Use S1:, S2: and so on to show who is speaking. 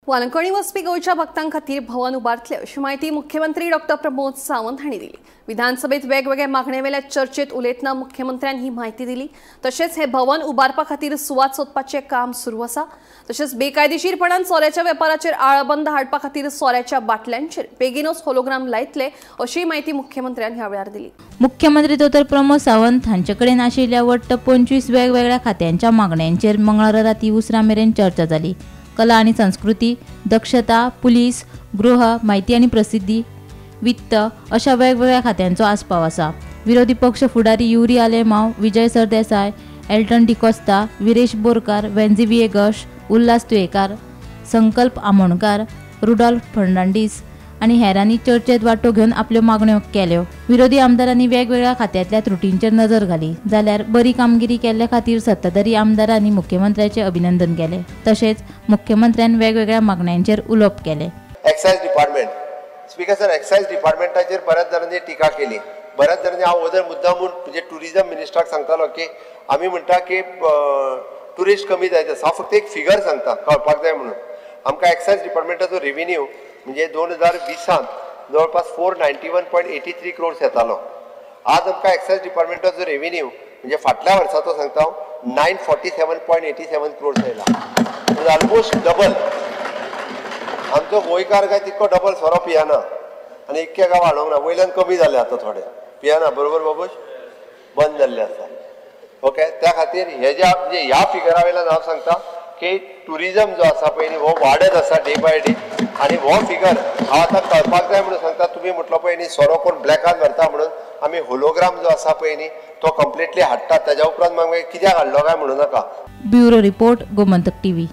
S1: वालंकणी वसपी गोयच्या भक्तां खातीर भवन उबारतले अशी माहिती मुख्यमंत्री डॉ. प्रमोद सावंत हांणी दिली। विधानसभेत वेगवेगळ्या मागण्यांवेल्या चर्चेत उलयतना मुख्यमंत्र्यांनी ही माहिती दिली। तशेंच हे भवन उबारपा खातीर सुवात सोदपाचें काम सुरू आसा। तशेंच बेकायदेशीरपणान सोऱ्याच्या वेपाराचेर आळाबंद हाडपा खातीर सोऱ्याच्या बाटल्यांचेर बेगीनच होलोग्राम लायतले अशी माहिती मुख्यमंत्र्यांनी ह्या वेळार दिली।
S2: मुख्यमंत्री डॉ. प्रमोद सावंत हांचे कडेन आशिल्ल्या वट्ट 25 वेगवेगळ्या खात्यांच्या मागण्यांचेर मंगळारा राती उसरा मेरेन चर्चा जाली। कला आणि संस्कृती, दक्षता, पुलीस, गृह, माहिती आणि प्रसिद्धी, वित्त अशा वेगवेगळ्या खात्यांचो आस्पाव आसा। विरोधी पक्ष फुडारी युरी आलेमांव, विजय सरदेसाय, एल्टन डिकोस्ता, विरेश बोरकार, वेंझी विएगश, उल्हास तुयेकार, संकल्प आमोणकार, रुडॉल्फ फर्नांडीस आणि हेरांनी चर्चेत वांटो घेवन आपल्यो मागण्यो केल्यो। विरोधी आमदारांनी वेगवेगळ्या खात्यांतल्या त्रुटींचेर नजर घाली, जाल्यार बरी कामगिरी केल्ल्या खातीर सत्ताधारी आमदारांनी मुख्यमंत्र्याचे अभिनंदन केले। तशेंच मुख्यमंत्र्यान वेगवेगळ्या मागण्यांचेर उलोवप केले।
S3: एक्साइज डिपार्टमेंट स्पीकर सर, एक्साइज डिपार्टमेंटाचेर बऱ्याच जाणांनी टिका केली। बऱ्याच जाणांनी हांव ओदर मुद्दामून म्हणजे टुरिझम मिनिस्टराक सांगतालो की आमी म्हणटा की टुरिस्ट कमी जायत आसा। हांव फक्त एक फिगर सांगता कळपाक जाय म्हणून। आमकां एक्साइज डिपार्टमेंटाचो रेव्हेन्यू म्हणजे 2020 जवळपास 491.83 क्रोर्स येतालो। आज आमकां एक्साइज डिपार्टमेंटाचो रेव्हेन्यू म्हणजे फाटल्या वर्साचो सांगता 947.87 क्रोर्स येयला, ऑलमोस्ट डबल। आमचो गोंयकार काय तितको डबल सोरो पियाना आनी इतके काय वाडोंक ना, वयल्यान कमी जाले आतां थोडे पियाना, बरोबर बाबूश, बंद जाल्ले आसा। ओके, त्या खातीर हे जे म्हणजे ह्या फिगरा वयल्यान हांव सांगता की टुरिझम जो आसा पळय न्ही हो वाडत आसा डे बाय डे। आणि हो फिगर हांव आतां कळपाक जाय म्हणून सांगता, तुमी म्हटलो पळय न्ही सोरो कोण ब्लॅकान व्हरता म्हणून, आमी होलोग्राम जो आसा पळय न्ही तो कंप्लिटली हाडटात। ताज्या उपरांत मागीर कित्याक हाडलो काय म्हणू नाका।
S2: Bureau report, Gomantak TV.